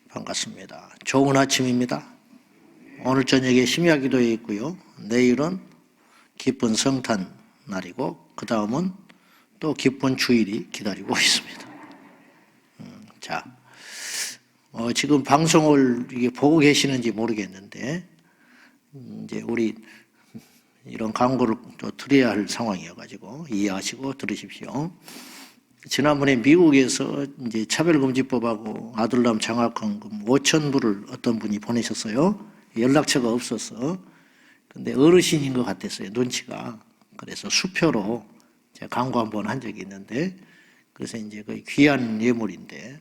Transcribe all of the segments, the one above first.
반갑습니다. 좋은 아침입니다. 오늘 저녁에 심야기도에 있고요. 내일은 기쁜 성탄 날이고 그 다음은 또 기쁜 주일이 기다리고 있습니다. 지금 방송을 이게 보고 계시는지 모르겠는데 이제 우리 이런 광고를 또 드려야 할 상황이어가지고 이해하시고 들으십시오. 지난번에 미국에서 이제 차별금지법하고 아들남 장학금금 5,000불을 어떤 분이 보내셨어요. 연락처가 없어서. 근데 어르신인 것 같았어요. 눈치가. 그래서 수표로 제가 광고 한번 한 적이 있는데, 그래서 이제 거의 귀한 예물인데,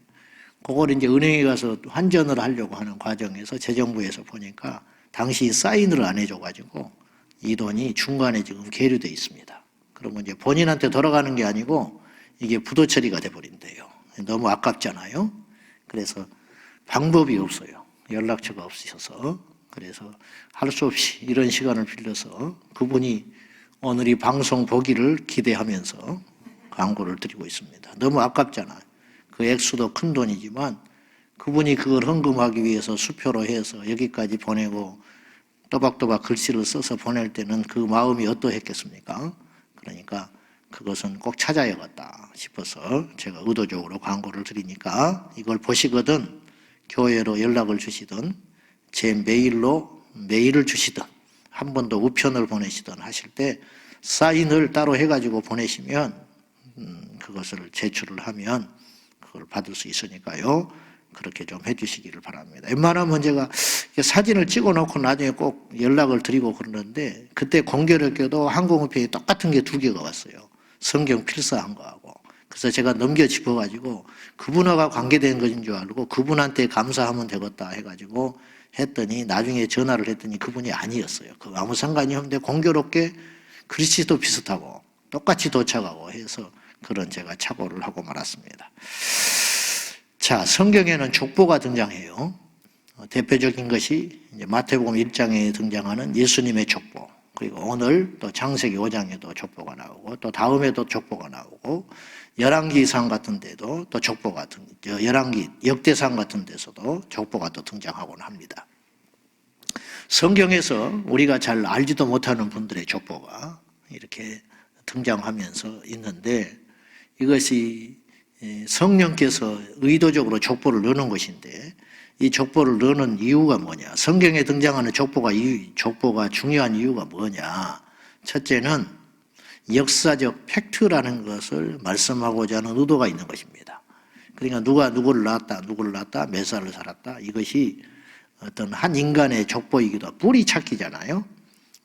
그걸 이제 은행에 가서 환전을 하려고 하는 과정에서 재정부에서 보니까 당시 사인을 안 해줘가지고 이 돈이 중간에 지금 계류돼 있습니다. 그러면 이제 본인한테 돌아가는 게 아니고 이게 부도 처리가 돼버린대요. 너무 아깝잖아요. 그래서 방법이 없어요. 연락처가 없으셔서. 그래서 할 수 없이 이런 시간을 빌려서 그분이 오늘 이 방송 보기를 기대하면서 광고를 드리고 있습니다. 너무 아깝잖아요. 그 액수도 큰 돈이지만 그분이 그걸 헌금하기 위해서 수표로 해서 여기까지 보내고 또박또박 글씨를 써서 보낼 때는 그 마음이 어떠했겠습니까? 그러니까 그것은 꼭 찾아야겠다 싶어서 제가 의도적으로 광고를 드리니까 이걸 보시거든 교회로 연락을 주시든 제 메일로 메일을 주시든 한 번 더 우편을 보내시든 하실 때 사인을 따로 해가지고 보내시면 그것을 제출을 하면 그걸 받을 수 있으니까요. 그렇게 좀 해주시기를 바랍니다. 웬만하면 제가 사진을 찍어놓고 나중에 꼭 연락을 드리고 그러는데 그때 공교롭게도 항공우편이 똑같은 게 2개가 왔어요. 성경 필사한 거하고. 그래서 제가 넘겨 짚어가지고 그분하고 관계된 것인 줄 알고 그분한테 감사하면 되겠다 해가지고 했더니 나중에 전화를 했더니 그분이 아니었어요. 그 아무 상관이 없는데 공교롭게 글씨도 비슷하고 똑같이 도착하고 해서 그런 제가 착오를 하고 말았습니다. 자, 성경에는 족보가 등장해요. 대표적인 것이 이제 마태복음 1장에 등장하는 예수님의 족보. 그리고 오늘 또 창세기 5장에도 족보가 나오고 또 다음에도 족보가 나오고 열왕기상 같은 데도 또 족보가 열왕기 역대상 같은 데서도 족보가 또 등장하곤 합니다. 성경에서 우리가 잘 알지도 못하는 분들의 족보가 이렇게 등장하면서 있는데 이것이 성령께서 의도적으로 족보를 넣는 것인데 이 족보를 넣는 이유가 뭐냐? 성경에 등장하는 족보가 중요한 이유가 뭐냐? 첫째는 역사적 팩트라는 것을 말씀하고자 하는 의도가 있는 것입니다. 그러니까 누가 누구를 낳았다, 몇 살을 살았다. 이것이 어떤 한 인간의 족보이기도 하고 뿌리 찾기잖아요.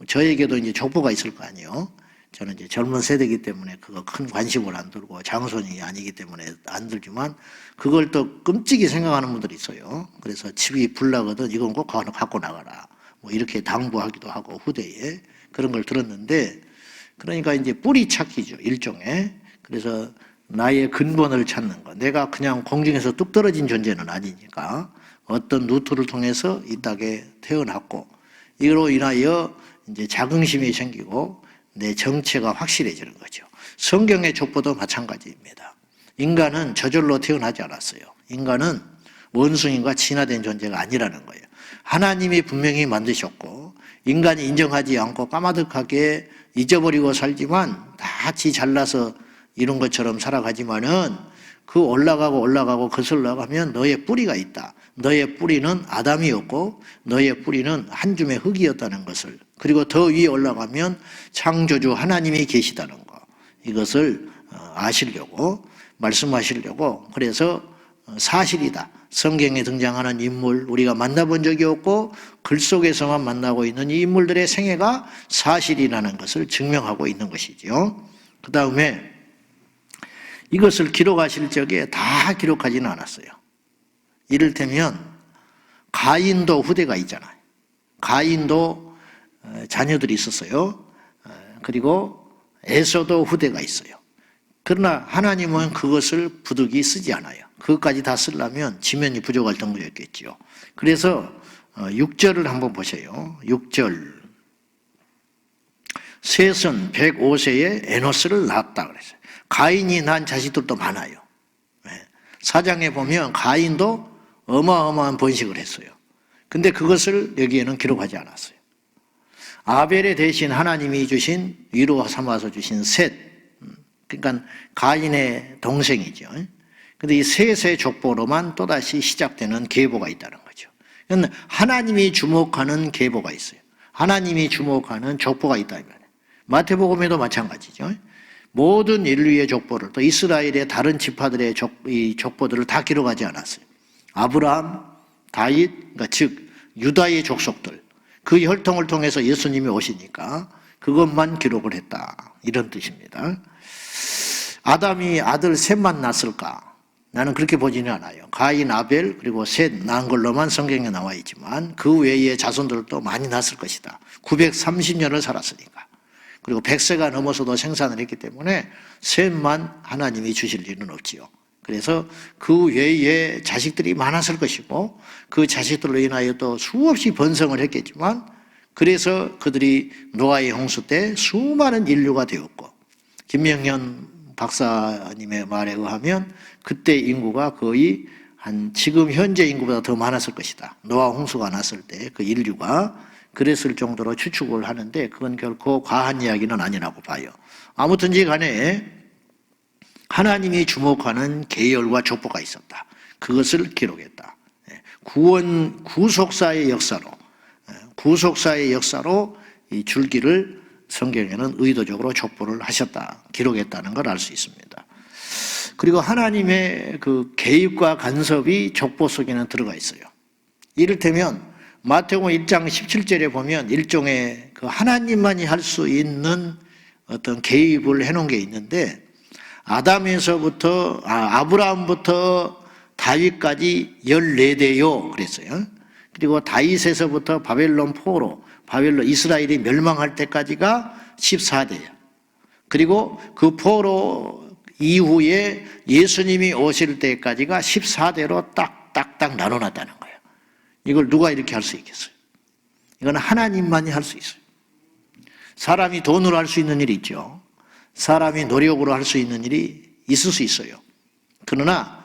저에게도 이제 족보가 있을 거 아니에요. 저는 이제 젊은 세대이기 때문에 그거 큰 관심을 안 들고 장손이 아니기 때문에 안 들지만 그걸 또 끔찍이 생각하는 분들이 있어요. 그래서 집이 불나거든 이건 꼭 갖고 나가라. 뭐 이렇게 당부하기도 하고 후대에 그런 걸 들었는데 그러니까 이제 뿌리 찾기죠. 일종의. 그래서 나의 근본을 찾는 거. 내가 그냥 공중에서 뚝 떨어진 존재는 아니니까 어떤 루트를 통해서 이 땅에 태어났고 이로 인하여 이제 자긍심이 생기고 내 정체가 확실해지는 거죠. 성경의 족보도 마찬가지입니다. 인간은 저절로 태어나지 않았어요. 인간은 원숭이과 진화된 존재가 아니라는 거예요. 하나님이 분명히 만드셨고 인간이 인정하지 않고 까마득하게 잊어버리고 살지만 다 지 잘나서 이룬 것처럼 살아가지만은 그 올라가고 거슬러 가면 너의 뿌리가 있다. 너의 뿌리는 아담이었고 너의 뿌리는 한 줌의 흙이었다는 것을 그리고 더 위에 올라가면 창조주 하나님이 계시다는 거 이것을 아시려고 말씀하시려고 그래서 사실이다. 성경에 등장하는 인물 우리가 만나본 적이 없고 글 속에서만 만나고 있는 이 인물들의 생애가 사실이라는 것을 증명하고 있는 것이죠. 그 다음에 이것을 기록하실 적에 다 기록하지는 않았어요. 이를테면 가인도 후대가 있잖아요. 가인도 자녀들이 있었어요. 그리고 에서도 후대가 있어요. 그러나 하나님은 그것을 부득이 쓰지 않아요. 그것까지 다 쓰려면 지면이 부족할 정도였겠죠. 그래서 6절을 한번 보세요. 6절 셋은 105세에 에노스를 낳았다 그랬어요. 가인이 낳은 자식들도 많아요. 4장에 보면 가인도 어마어마한 번식을 했어요. 근데 그것을 여기에는 기록하지 않았어요. 아벨의 대신 하나님이 주신, 위로 삼아서 주신 셋, 그러니까 가인의 동생이죠. 근데 이 셋의 족보로만 또다시 시작되는 계보가 있다는 거죠. 그러니까 하나님이 주목하는 계보가 있어요. 하나님이 주목하는 족보가 있다 이 말이에요. 마태복음에도 마찬가지죠. 모든 인류의 족보를, 또 이스라엘의 다른 지파들의 족보들을 다 기록하지 않았어요. 아브라함, 다윗, 그러니까 즉 유다의 족속들, 그 혈통을 통해서 예수님이 오시니까 그것만 기록을 했다, 이런 뜻입니다. 아담이 아들 셋만 낳았을까? 나는 그렇게 보지는 않아요. 가인, 아벨, 그리고 셋 낳은 걸로만 성경에 나와 있지만 그 외에 자손들도 많이 낳았을 것이다. 930년을 살았으니까. 그리고 100세가 넘어서도 생산을 했기 때문에 셋만 하나님이 주실 일은 없지요. 그래서 그 외에 자식들이 많았을 것이고 그 자식들로 인하여 또 수없이 번성을 했겠지만, 그래서 그들이 노아의 홍수 때 수많은 인류가 되었고, 김명현 박사님의 말에 의하면 그때 인구가 거의 지금 현재 인구보다 더 많았을 것이다. 노아 홍수가 났을 때 그 인류가 그랬을 정도로 추측을 하는데, 그건 결코 과한 이야기는 아니라고 봐요. 아무튼지 간에 하나님이 주목하는 계열과 족보가 있었다. 그것을 기록했다. 구속사의 역사로 이 줄기를 성경에는 의도적으로 족보를 하셨다, 기록했다는 걸 알 수 있습니다. 그리고 하나님의 그 개입과 간섭이 족보 속에는 들어가 있어요. 이를테면 마태복음 1장 17절에 보면 일종의 그 하나님만이 할 수 있는 어떤 개입을 해놓은 게 있는데, 아브라함부터 다윗까지 14대요 그랬어요. 그리고 다윗에서부터 바벨론 포로, 이스라엘이 멸망할 때까지가 14대예요. 그리고 그 포로 이후에 예수님이 오실 때까지가 14대로 딱딱딱 나눠놨다는 거예요. 이걸 누가 이렇게 할 수 있겠어요? 이건 하나님만이 할 수 있어요. 사람이 돈으로 할 수 있는 일이 있죠. 사람이 노력으로 할 수 있는 일이 있을 수 있어요. 그러나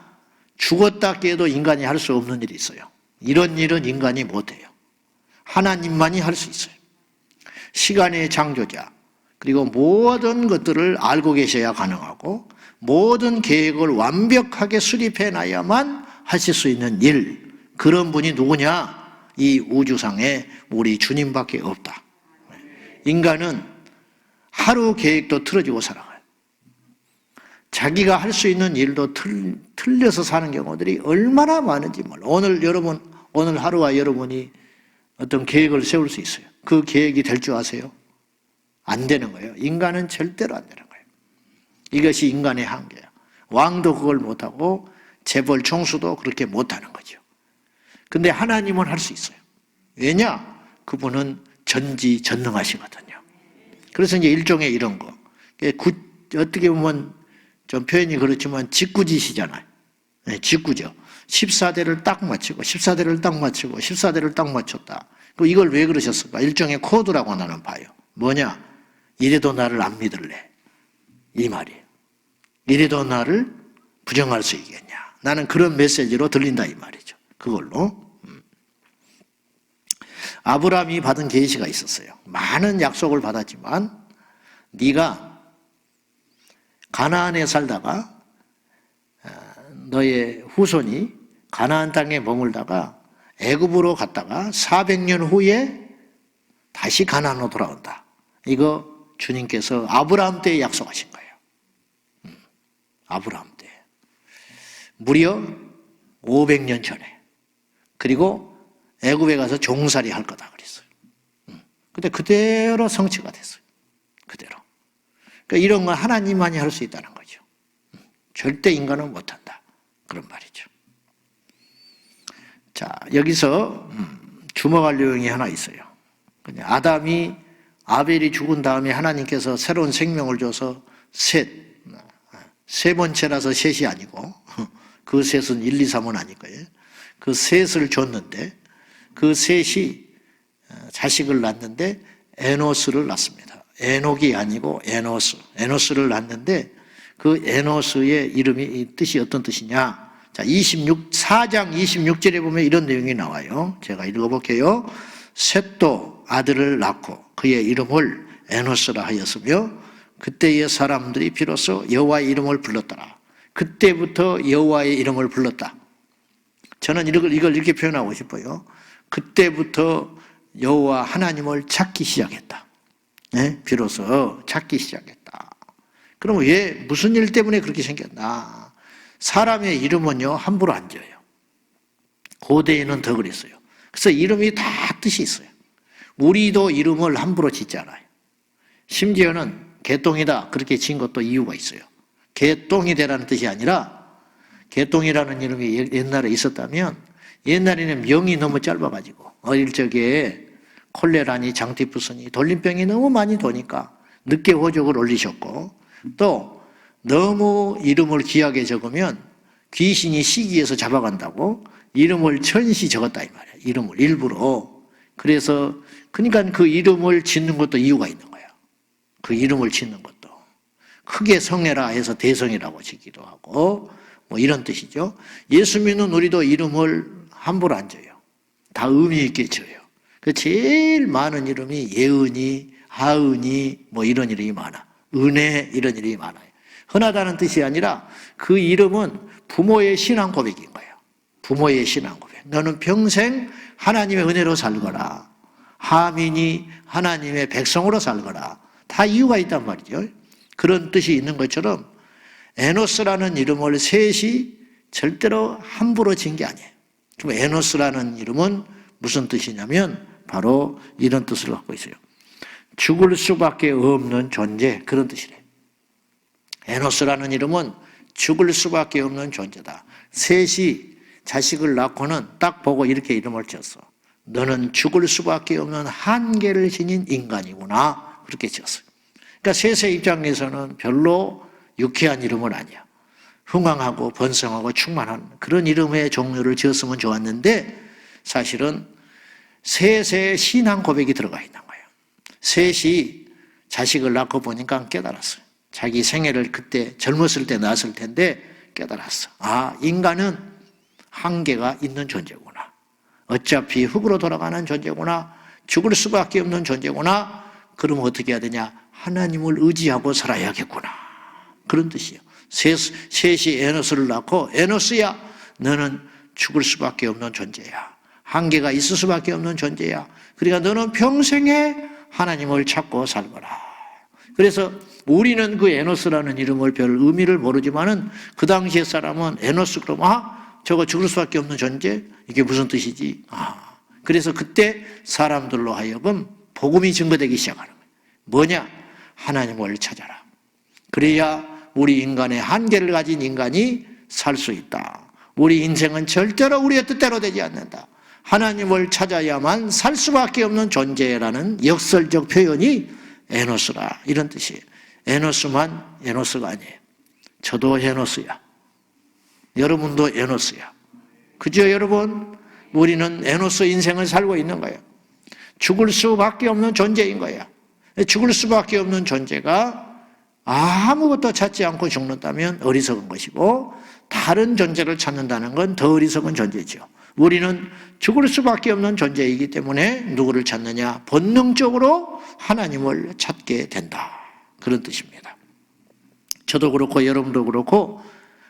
죽었다 깨도 인간이 할 수 없는 일이 있어요. 이런 일은 인간이 못해요. 하나님만이 할 수 있어요. 시간의 창조자, 그리고 모든 것들을 알고 계셔야 가능하고 모든 계획을 완벽하게 수립해놔야만 하실 수 있는 일, 그런 분이 누구냐? 이 우주상에 우리 주님밖에 없다. 인간은 하루 계획도 틀어지고 살아가요. 자기가 할 수 있는 일도 틀려서 사는 경우들이 얼마나 많은지 몰라. 오늘 하루와 여러분이 어떤 계획을 세울 수 있어요. 그 계획이 될 줄 아세요? 안 되는 거예요. 인간은 절대로 안 되는 거예요. 이것이 인간의 한계야. 왕도 그걸 못하고 재벌 총수도 그렇게 못하는 거죠. 근데 하나님은 할 수 있어요. 왜냐? 그분은 전지전능하시거든요. 그래서 이제 일종의 이런 거. 어떻게 보면 좀 표현이 그렇지만 직구짓이잖아요. 네, 직구죠. 14대를 딱 맞추고 14대를 딱 맞추고 14대를 딱 맞췄다. 이걸 왜 그러셨을까? 일종의 코드라고 나는 봐요. 뭐냐? 이래도 나를 안 믿을래, 이 말이에요. 이래도 나를 부정할 수 있겠냐. 나는 그런 메시지로 들린다, 이 말이죠. 그걸로. 아브라함이 받은 계시가 있었어요. 많은 약속을 받았지만 네가 가나안에 살다가 너의 후손이 가나안 땅에 머물다가 애굽으로 갔다가 400년 후에 다시 가나안으로 돌아온다. 이거 주님께서 아브라함 때에 약속하신 거예요. 아브라함 때. 무려 500년 전에. 그리고 애굽에 가서 종살이 할 거다 그랬어요. 근데 그대로 성취가 됐어요. 그대로. 그러니까 이런 건 하나님만이 할 수 있다는 거죠. 절대 인간은 못한다. 그런 말이죠. 자, 여기서 주목할 내용이 하나 있어요. 아담이 아벨이 죽은 다음에 하나님께서 새로운 생명을 줘서 세 번째라서 셋이 아니고 그 셋은 1, 2, 3은 아닐 거예요. 그 셋을 줬는데 그 셋이 자식을 낳는데 에노스를 낳습니다. 에녹이 아니고 에노스를 낳는데 그 에노스의 뜻이 어떤 뜻이냐? 자, 4장 26절에 보면 이런 내용이 나와요. 제가 읽어볼게요. 셋도 아들을 낳고 그의 이름을 에노스라 하였으며 그때의 사람들이 비로소 여호와의 이름을 불렀더라. 그때부터 여호와의 이름을 불렀다. 저는 이걸 이렇게 표현하고 싶어요. 그때부터 여호와 하나님을 찾기 시작했다. 네? 비로소 찾기 시작했다. 그럼 왜 무슨 일 때문에 그렇게 생겼나? 사람의 이름은요 함부로 안 지어요. 고대에는 더 그랬어요. 그래서 이름이 다 뜻이 있어요. 우리도 이름을 함부로 짓잖아요. 심지어는 개똥이다 그렇게 지은 것도 이유가 있어요. 개똥이 되라는 뜻이 아니라 개똥이라는 이름이 옛날에 있었다면 옛날에는 명이 너무 짧아가지고 어릴 적에 콜레라니 장티푸스니 돌림병이 너무 많이 도니까 늦게 호적을 올리셨고 또 너무 이름을 귀하게 적으면 귀신이 시기해서 잡아간다고 이름을 천시 적었다 이 말이야. 이름을 일부러. 그래서 그러니까 그 이름을 짓는 것도 이유가 있는 거야. 그 이름을 짓는 것도 크게 성해라 해서 대성이라고 짓기도 하고 뭐 이런 뜻이죠. 예수 믿는 우리도 이름을 함부로 안 져요. 다 의미 있게 져요. 그 제일 많은 이름이 예은이, 하은이 뭐 이런 이름이 많아. 은혜 이런 이름이 많아요. 흔하다는 뜻이 아니라 그 이름은 부모의 신앙 고백인 거예요. 부모의 신앙 고백. 너는 평생 하나님의 은혜로 살거라. 하민이 하나님의 백성으로 살거라. 다 이유가 있단 말이죠. 그런 뜻이 있는 것처럼 에노스라는 이름을 셋이 절대로 함부로 지은 게 아니에요. 그럼 에노스라는 이름은 무슨 뜻이냐면 바로 이런 뜻을 갖고 있어요. 죽을 수밖에 없는 존재 그런 뜻이래요. 에노스라는 이름은 죽을 수밖에 없는 존재다. 셋이 자식을 낳고는 딱 보고 이렇게 이름을 지었어. 너는 죽을 수밖에 없는 한계를 지닌 인간이구나. 그렇게 지었어요. 그러니까 셋의 입장에서는 별로 유쾌한 이름은 아니야. 흥왕하고 번성하고 충만한 그런 이름의 종류를 지었으면 좋았는데 사실은 셋의 신앙 고백이 들어가 있는 거예요. 셋이 자식을 낳고 보니까 깨달았어요. 자기 생애를 그때 젊었을 때 낳았을 텐데 깨달았어. 아, 인간은 한계가 있는 존재구나. 어차피 흙으로 돌아가는 존재구나. 죽을 수밖에 없는 존재구나. 그럼 어떻게 해야 되냐? 하나님을 의지하고 살아야겠구나. 그런 뜻이에요. 셋이 에노스를 낳고 에노스야 너는 죽을 수밖에 없는 존재야. 한계가 있을 수밖에 없는 존재야. 그러니까 너는 평생에 하나님을 찾고 살거라. 그래서 우리는 그 에노스라는 이름을 별 의미를 모르지만은 그 당시의 사람은 에노스 그러면 저거 죽을 수밖에 없는 존재? 이게 무슨 뜻이지? 그래서 그때 사람들로 하여금 복음이 증거되기 시작하는 거예요. 뭐냐? 하나님을 찾아라. 그래야 우리 인간의 한계를 가진 인간이 살 수 있다. 우리 인생은 절대로 우리의 뜻대로 되지 않는다. 하나님을 찾아야만 살 수밖에 없는 존재라는 역설적 표현이 에노스라 이런 뜻이에요. 에노스만 에노스가 아니에요. 저도 에노스야. 여러분도 에노스야. 그죠 여러분? 우리는 에노스 인생을 살고 있는 거예요. 죽을 수밖에 없는 존재인 거예요. 죽을 수밖에 없는 존재가 아무것도 찾지 않고 죽는다면 어리석은 것이고 다른 존재를 찾는다는 건 더 어리석은 존재죠. 우리는 죽을 수밖에 없는 존재이기 때문에 누구를 찾느냐? 본능적으로 하나님을 찾게 된다. 그런 뜻입니다. 저도 그렇고 여러분도 그렇고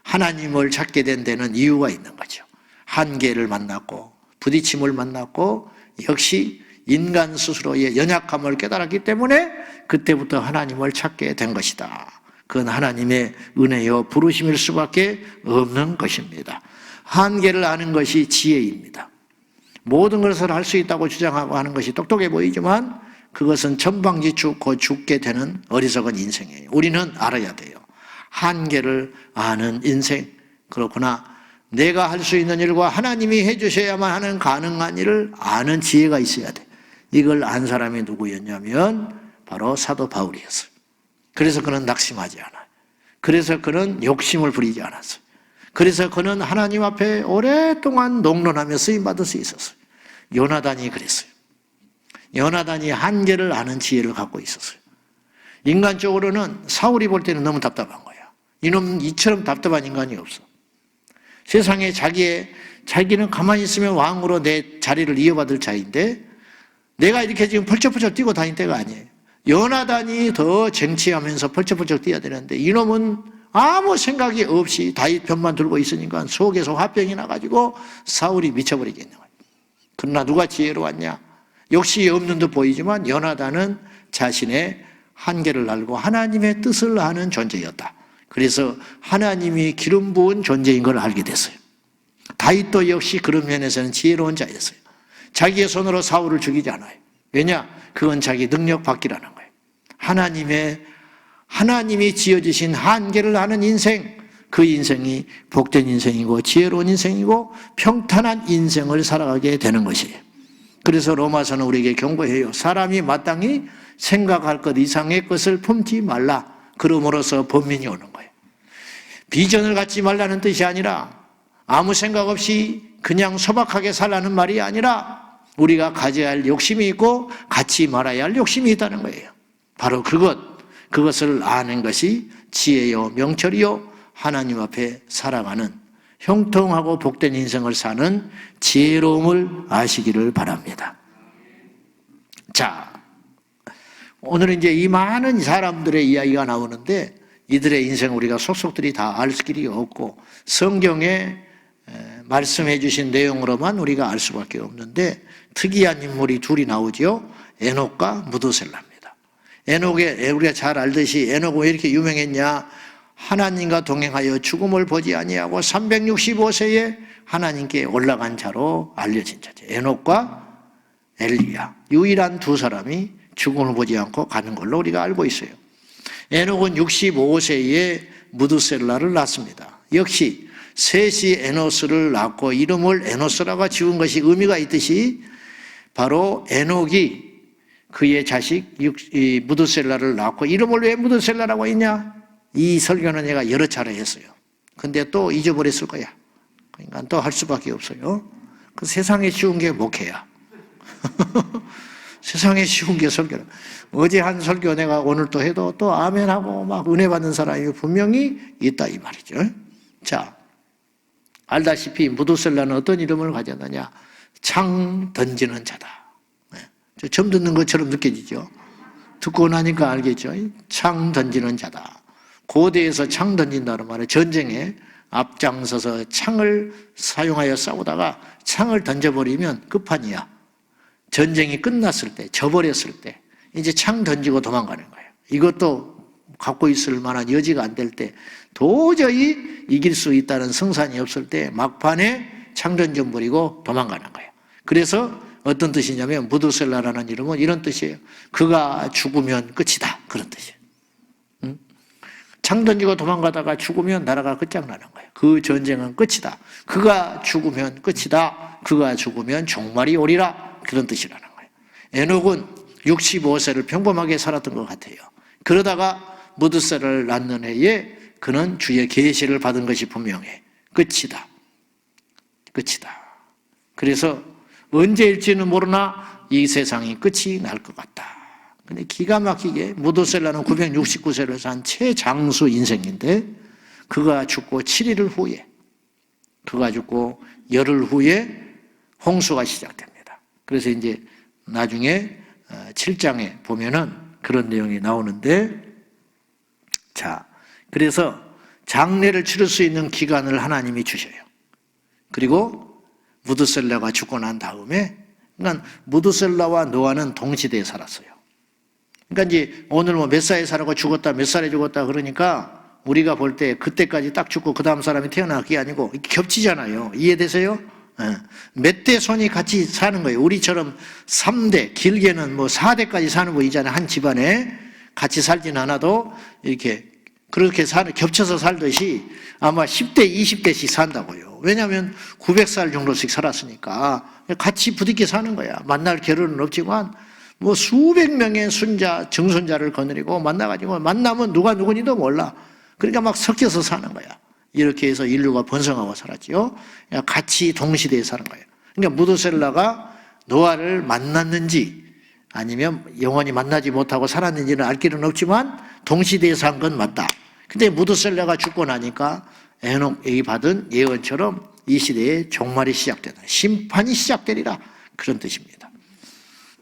하나님을 찾게 된 데는 이유가 있는 거죠. 한계를 만났고 부딪힘을 만났고 역시 인간 스스로의 연약함을 깨달았기 때문에 그때부터 하나님을 찾게 된 것이다. 그건 하나님의 은혜요 부르심일 수밖에 없는 것입니다. 한계를 아는 것이 지혜입니다. 모든 것을 할 수 있다고 주장하고 하는 것이 똑똑해 보이지만 그것은 천방지축 곧 죽게 되는 어리석은 인생이에요. 우리는 알아야 돼요. 한계를 아는 인생. 그렇구나. 내가 할 수 있는 일과 하나님이 해주셔야만 하는 가능한 일을 아는 지혜가 있어야 돼. 이걸 안 사람이 누구였냐면 바로 사도 바울이었어요. 그래서 그는 낙심하지 않아요. 그래서 그는 욕심을 부리지 않았어요. 그래서 그는 하나님 앞에 오랫동안 농론하며 쓰임받을 수 있었어요. 요나단이 그랬어요. 요나단이 한계를 아는 지혜를 갖고 있었어요. 인간적으로는 사울이 볼 때는 너무 답답한 거야. 이놈 이처럼 답답한 인간이 없어. 세상에 자기는 가만히 있으면 왕으로 내 자리를 이어받을 자인데 내가 이렇게 지금 펄쩍펄쩍 뛰고 다닐 때가 아니에요. 요나단이 더 쟁취하면서 펄쩍펄쩍 뛰어야 되는데 이놈은 아무 생각이 없이 다윗 편만 들고 있으니까 속에서 화병이 나가지고 사울이 미쳐버리겠는 거예요. 그러나 누가 지혜로웠냐? 욕심이 없는 듯 보이지만 요나단은 자신의 한계를 알고 하나님의 뜻을 아는 존재였다. 그래서 하나님이 기름 부은 존재인 걸 알게 됐어요. 다윗도 역시 그런 면에서는 지혜로운 자였어요. 자기의 손으로 사울을 죽이지 않아요. 왜냐? 그건 자기 능력 받기라는 거예요. 하나님이 지어주신 한계를 아는 인생, 그 인생이 복된 인생이고 지혜로운 인생이고 평탄한 인생을 살아가게 되는 것이에요. 그래서 로마서는 우리에게 경고해요. 사람이 마땅히 생각할 것 이상의 것을 품지 말라. 그러므로서 번민이 오는 거예요. 비전을 갖지 말라는 뜻이 아니라 아무 생각 없이 그냥 소박하게 살라는 말이 아니라 우리가 가져야 할 욕심이 있고 갖지 말아야 할 욕심이 있다는 거예요. 바로 그것을 아는 것이 지혜요 명철이요 하나님 앞에 살아가는 형통하고 복된 인생을 사는 지혜로움을 아시기를 바랍니다. 자, 오늘은 이제 이 많은 사람들의 이야기가 나오는데 이들의 인생 우리가 속속들이 다 알 길이 없고 성경에 말씀해 주신 내용으로만 우리가 알 수밖에 없는데 특이한 인물이 둘이 나오죠. 에녹과 무드셀라입니다. 에녹에 우리가 잘 알듯이 에녹은 왜 이렇게 유명했냐? 하나님과 동행하여 죽음을 보지 아니하고 365세에 하나님께 올라간 자로 알려진 자죠. 에녹과 엘리야, 유일한 두 사람이 죽음을 보지 않고 가는 걸로 우리가 알고 있어요. 에녹은 65세에 무드셀라를 낳습니다. 역시 셋이 에노스를 낳고 이름을 에노스라고 지은 것이 의미가 있듯이 바로 에녹이 그의 자식 무드셀라를 낳고 이름을 왜 무드셀라라고 했냐? 이 설교는 내가 여러 차례 했어요. 근데 또 잊어버렸을 거야. 그러니까 또 할 수밖에 없어요. 그 세상에 쉬운 게 목회야. 세상에 쉬운 게 설교라. 어제 한 설교 내가 오늘 또 해도 또 아멘하고 막 은혜 받는 사람이 분명히 있다 이 말이죠. 자, 알다시피 무드셀라는 어떤 이름을 가졌느냐? 창 던지는 자다. 처음 듣는 것처럼 느껴지죠. 듣고 나니까 알겠죠. 창 던지는 자다. 고대에서 창 던진다는 말은 전쟁에 앞장서서 창을 사용하여 싸우다가 창을 던져버리면 끝판이야. 전쟁이 끝났을 때, 져버렸을 때 이제 창 던지고 도망가는 거예요. 이것도 갖고 있을 만한 여지가 안 될 때, 도저히 이길 수 있다는 승산이 없을 때 막판에 창 던져버리고 도망가는 거예요. 그래서 어떤 뜻이냐면 무드셀라라는 이름은 이런 뜻이에요. 그가 죽으면 끝이다. 그런 뜻이에요. 창 던지고 도망가다가 죽으면 나라가 끝장나는 거예요. 그 전쟁은 끝이다. 그가 죽으면 끝이다. 그가 죽으면 종말이 오리라. 그런 뜻이라는 거예요. 에녹은 65세를 평범하게 살았던 것 같아요. 그러다가 무드셀라를 낳는 해에 그는 주의 계시를 받은 것이 분명해. 끝이다. 끝이다. 그래서 언제일지는 모르나 이 세상이 끝이 날 것 같다. 근데 기가 막히게 무드셀라는 969세를 산 최장수 인생인데 그가 죽고 7일 후에 그가 죽고 열흘 후에 홍수가 시작됩니다. 그래서 이제 나중에 7장에 보면은 그런 내용이 나오는데 자, 그래서 장례를 치를 수 있는 기간을 하나님이 주셔요. 그리고 무드셀라가 죽고 난 다음에 그러니까 무드셀라와 노아는 동시대에 살았어요. 그러니까 이제 오늘 뭐 몇 살에 살고 죽었다, 몇 살에 죽었다 그러니까 우리가 볼 때 그때까지 딱 죽고 그 다음 사람이 태어나기 아니고 겹치잖아요. 이해되세요? 몇 대 손이 같이 사는 거예요. 우리처럼 3대, 길게는 뭐 4대까지 사는 거 있잖아요. 한 집안에 같이 살진 않아도 이렇게 그렇게 겹쳐서 살듯이 아마 10대, 20대씩 산다고요. 왜냐하면 900살 정도씩 살았으니까 같이 부딪혀 사는 거야. 만날 겨를은 없지만 뭐 수백 명의 순자, 증손자를 거느리고 만나가지고 만나면 누가 누구니도 몰라. 그러니까 막 섞여서 사는 거야. 이렇게 해서 인류가 번성하고 살았죠. 같이 동시대에 사는 거예요. 그러니까 무드셀라가 노아를 만났는지 아니면 영원히 만나지 못하고 살았는지는 알 길은 없지만 동시대에 산 건 맞다. 근데 무드셀라가 죽고 나니까 에녹에게 받은 예언처럼 이 시대에 종말이 시작되다. 심판이 시작되리라. 그런 뜻입니다.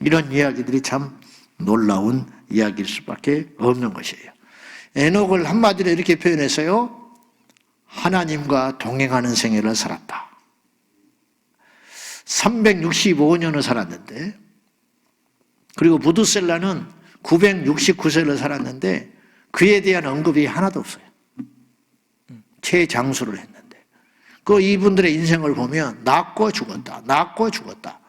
이런 이야기들이 참 놀라운 이야기일 수밖에 없는 것이에요. 에녹을 한마디로 이렇게 표현했어요. 하나님과 동행하는 생애를 살았다. 365년을 살았는데, 그리고 부두셀라는 969세를 살았는데 그에 대한 언급이 하나도 없어요. 최장수를 했는데. 그 이분들의 인생을 보면 낳고 죽었다, 낳고 죽었다.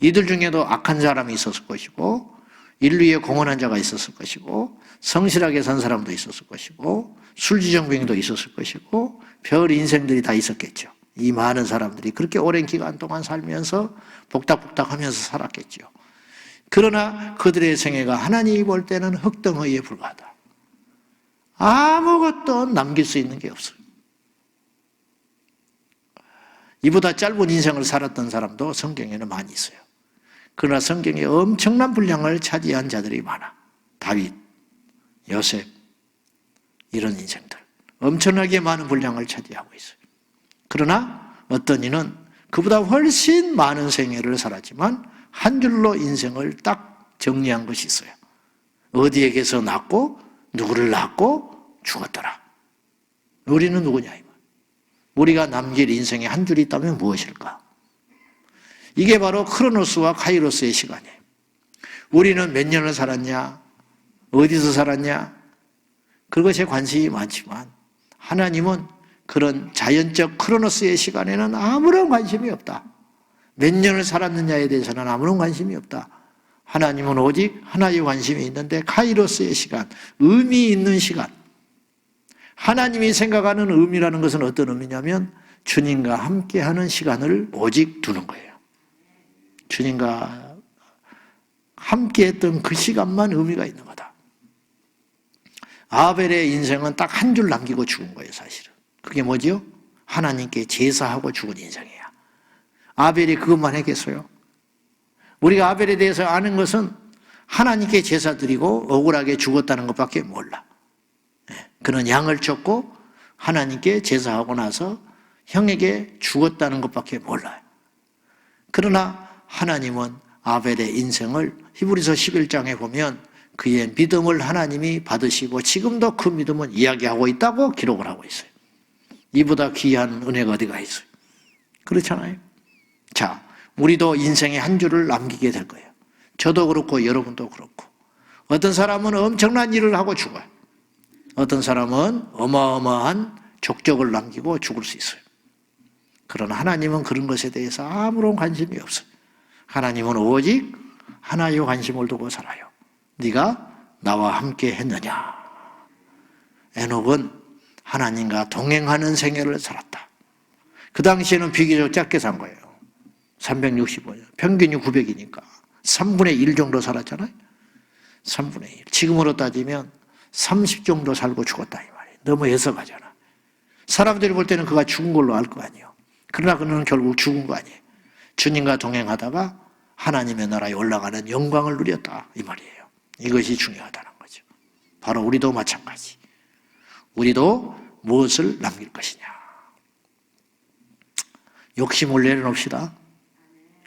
이들 중에도 악한 사람이 있었을 것이고, 인류에 공헌한 자가 있었을 것이고, 성실하게 산 사람도 있었을 것이고, 술지정병도 있었을 것이고, 별 인생들이 다 있었겠죠. 이 많은 사람들이 그렇게 오랜 기간 동안 살면서 복닥복닥 하면서 살았겠죠. 그러나 그들의 생애가 하나님이 볼 때는 흙덩어리에 불과하다. 아무것도 남길 수 있는 게 없어요. 이보다 짧은 인생을 살았던 사람도 성경에는 많이 있어요. 그러나 성경에 엄청난 분량을 차지한 자들이 많아. 다윗, 요셉, 이런 인생들. 엄청나게 많은 분량을 차지하고 있어요. 그러나 어떤 이는 그보다 훨씬 많은 생애를 살았지만 한 줄로 인생을 딱 정리한 것이 있어요. 어디에게서 낳고 누구를 낳고 죽었더라. 우리는 누구냐 이 말. 우리가 남길 인생에 한 줄이 있다면 무엇일까? 이게 바로 크로노스와 카이로스의 시간이에요. 우리는 몇 년을 살았냐? 어디서 살았냐? 그것에 관심이 많지만 하나님은 그런 자연적 크로노스의 시간에는 아무런 관심이 없다. 몇 년을 살았느냐에 대해서는 아무런 관심이 없다. 하나님은 오직 하나의 관심이 있는데 카이로스의 시간, 의미 있는 시간. 하나님이 생각하는 의미라는 것은 어떤 의미냐면 주님과 함께하는 시간을 오직 두는 거예요. 주님과 함께했던 그 시간만 의미가 있는 거다. 아벨의 인생은 딱 한 줄 남기고 죽은 거예요, 사실은. 그게 뭐지요? 하나님께 제사하고 죽은 인생이야. 아벨이 그것만 했겠어요? 우리가 아벨에 대해서 아는 것은 하나님께 제사 드리고 억울하게 죽었다는 것밖에 몰라. 그는 양을 쳤고 하나님께 제사하고 나서 형에게 죽었다는 것밖에 몰라요. 그러나 하나님은 아벨의 인생을 히브리서 11장에 보면 그의 믿음을 하나님이 받으시고 지금도 그 믿음은 이야기하고 있다고 기록을 하고 있어요. 이보다 귀한 은혜가 어디가 있어요? 그렇잖아요. 자, 우리도 인생의 한 줄을 남기게 될 거예요. 저도 그렇고 여러분도 그렇고. 어떤 사람은 엄청난 일을 하고 죽어요. 어떤 사람은 어마어마한 족적을 남기고 죽을 수 있어요. 그러나 하나님은 그런 것에 대해서 아무런 관심이 없어요. 하나님은 오직 하나의 관심을 두고 살아요. 네가 나와 함께 했느냐? 에녹은 하나님과 동행하는 생애를 살았다. 그 당시에는 비교적 짧게 산 거예요. 365년. 평균이 900이니까 3분의 1 정도 살았잖아요. 3분의 1. 지금으로 따지면 30 정도 살고 죽었다 이 말이에요. 너무 예서가잖아. 사람들이 볼 때는 그가 죽은 걸로 알 거 아니에요. 그러나 그는 결국 죽은 거 아니에요. 주님과 동행하다가 하나님의 나라에 올라가는 영광을 누렸다 이 말이에요. 이것이 중요하다는 거죠. 바로 우리도 마찬가지. 우리도 무엇을 남길 것이냐. 욕심을 내려놓읍시다.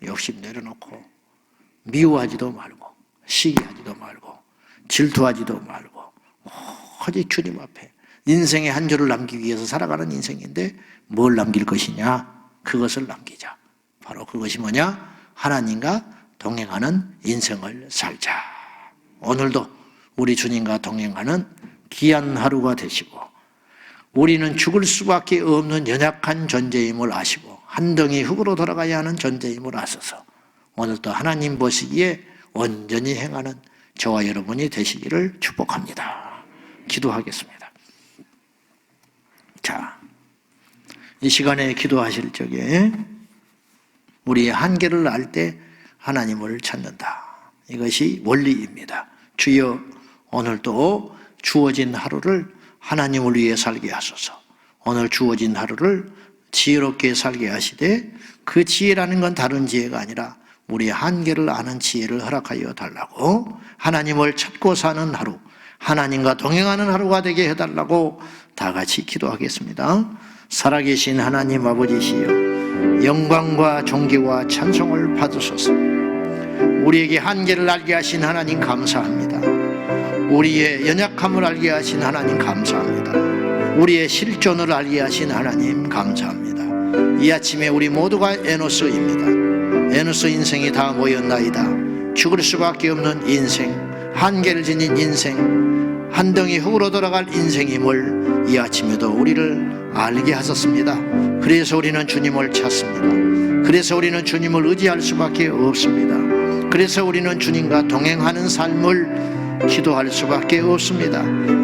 욕심 내려놓고 미워하지도 말고 시기하지도 말고 질투하지도 말고 오직 주님 앞에 인생의 한 줄을 남기기 위해서 살아가는 인생인데 뭘 남길 것이냐? 그것을 남기자. 바로 그것이 뭐냐? 하나님과 동행하는 인생을 살자. 오늘도 우리 주님과 동행하는 귀한 하루가 되시고 우리는 죽을 수밖에 없는 연약한 존재임을 아시고 한 덩이 흙으로 돌아가야 하는 존재임을 아셔서 오늘도 하나님 보시기에 온전히 행하는 저와 여러분이 되시기를 축복합니다. 기도하겠습니다. 자, 이 시간에 기도하실 적에 우리의 한계를 알 때 하나님을 찾는다. 이것이 원리입니다. 주여 오늘도 주어진 하루를 하나님을 위해 살게 하소서. 오늘 주어진 하루를 지혜롭게 살게 하시되 그 지혜라는 건 다른 지혜가 아니라 우리의 한계를 아는 지혜를 허락하여 달라고 하나님을 찾고 사는 하루, 하나님과 동행하는 하루가 되게 해달라고 다 같이 기도하겠습니다. 살아계신 하나님 아버지시여, 영광과 존귀와 찬송을 받으소서. 우리에게 한계를 알게 하신 하나님 감사합니다. 우리의 연약함을 알게 하신 하나님 감사합니다. 우리의 실존을 알게 하신 하나님 감사합니다. 이 아침에 우리 모두가 에노스입니다. 에노스 인생이 다 모였나이다. 죽을 수밖에 없는 인생, 한계를 지닌 인생, 한 덩이 흙으로 돌아갈 인생임을 이 아침에도 우리를 알게 하셨습니다. 그래서 우리는 주님을 찾습니다. 그래서 우리는 주님을 의지할 수밖에 없습니다. 그래서 우리는 주님과 동행하는 삶을 기도할 수밖에 없습니다.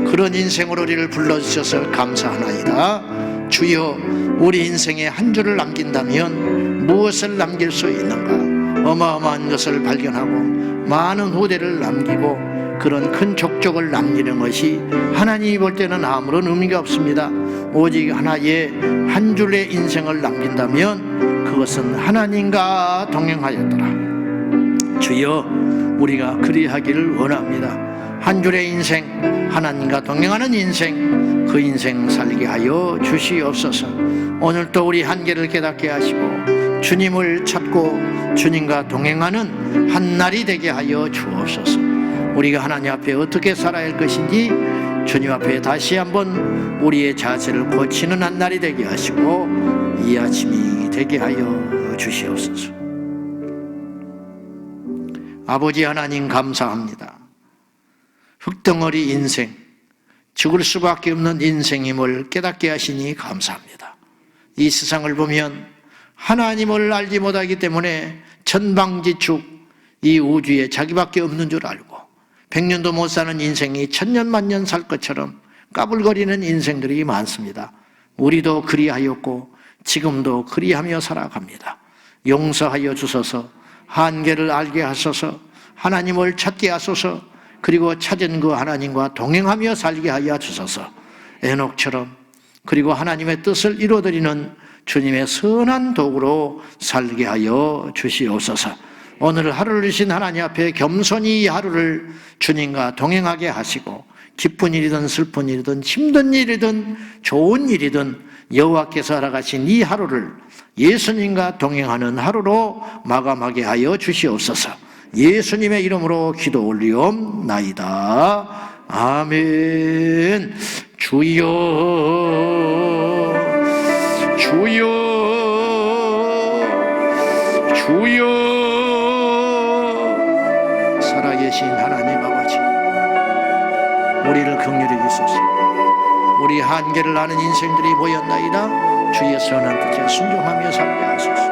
그런 인생으로 우리를 불러주셔서 감사하나이다. 주여, 우리 인생에 한 줄을 남긴다면 무엇을 남길 수 있는가? 어마어마한 것을 발견하고 많은 후대를 남기고 그런 큰 족적을 남기는 것이 하나님이 볼 때는 아무런 의미가 없습니다. 오직 하나의 한 줄의 인생을 남긴다면 그것은 하나님과 동행하였더라. 주여, 우리가 그리하기를 원합니다. 한 줄의 인생, 하나님과 동행하는 인생, 그 인생 살게 하여 주시옵소서. 오늘도 우리 한계를 깨닫게 하시고 주님을 찾고 주님과 동행하는 한 날이 되게 하여 주옵소서. 우리가 하나님 앞에 어떻게 살아야 할 것인지 주님 앞에 다시 한번 우리의 자세를 고치는 한 날이 되게 하시고 이 아침이 되게 하여 주시옵소서. 아버지 하나님 감사합니다. 흙덩어리 인생, 죽을 수밖에 없는 인생임을 깨닫게 하시니 감사합니다. 이 세상을 보면 하나님을 알지 못하기 때문에 천방지축 이 우주에 자기밖에 없는 줄 알고 100년도 못 사는 인생이 1000년 만년 살 것처럼 까불거리는 인생들이 많습니다. 우리도 그리하였고 지금도 그리하며 살아갑니다. 용서하여 주소서. 한계를 알게 하소서. 하나님을 찾게 하소서. 그리고 찾은 그 하나님과 동행하며 살게 하여 주소서. 에녹처럼 그리고 하나님의 뜻을 이루어드리는 주님의 선한 도구로 살게 하여 주시옵소서. 오늘 하루를 주신 하나님 앞에 겸손히 이 하루를 주님과 동행하게 하시고 기쁜 일이든 슬픈 일이든 힘든 일이든 좋은 일이든 여호와께서 허락하신 이 하루를 예수님과 동행하는 하루로 마감하게 하여 주시옵소서. 예수님의 이름으로 기도 올리옵나이다. 아멘. 주여, 주여, 주여. 살아계신 하나님 아버지, 우리를 긍휼히 주소서. 우리 한계를 아는 인생들이 모였나이다. 주의 선한 뜻에 순종하며 살게 하소서.